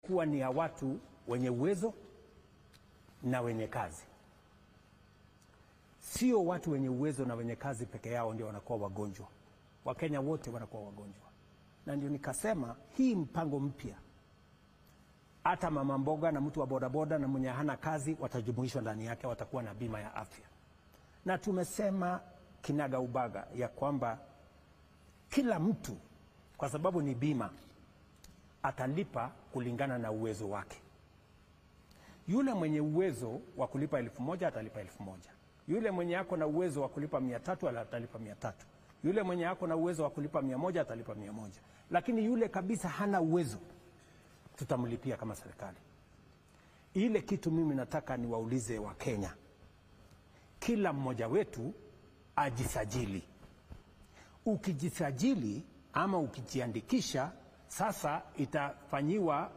kuwa ni ya watu wenye uwezo na wenye kazi. Sio watu wenye uwezo na wenye kazi peke yao ndio wanakuwa wagonjwa. Wakenya wote wanakuwa wagonjwa. Na ndio nikasema hii mpango mpya, hata mama mboga na mtu wa bodaboda na mwenye hana kazi watajumuishwa ndani yake, watakuwa na bima ya afya. Na tumesema kinaga ubaga ya kwamba kila mtu, kwa sababu ni bima, atalipa kulingana na uwezo wake. Yule mwenye uwezo wa kulipa 1,000 atalipa 1,000. Yule mwenye ako na uwezo wa kulipa 300 atalipa 300. Yule mwenye ako na uwezo wa kulipa 100 atalipa 100. Lakini yule kabisa hana uwezo, tutamlipia kama serikali. Ile kitu mimi nataka niwaulize wa Kenya, kila mmoja wetu ajisajili. Ukijisajili ama ukijiandikisha, sasa itafanyiwa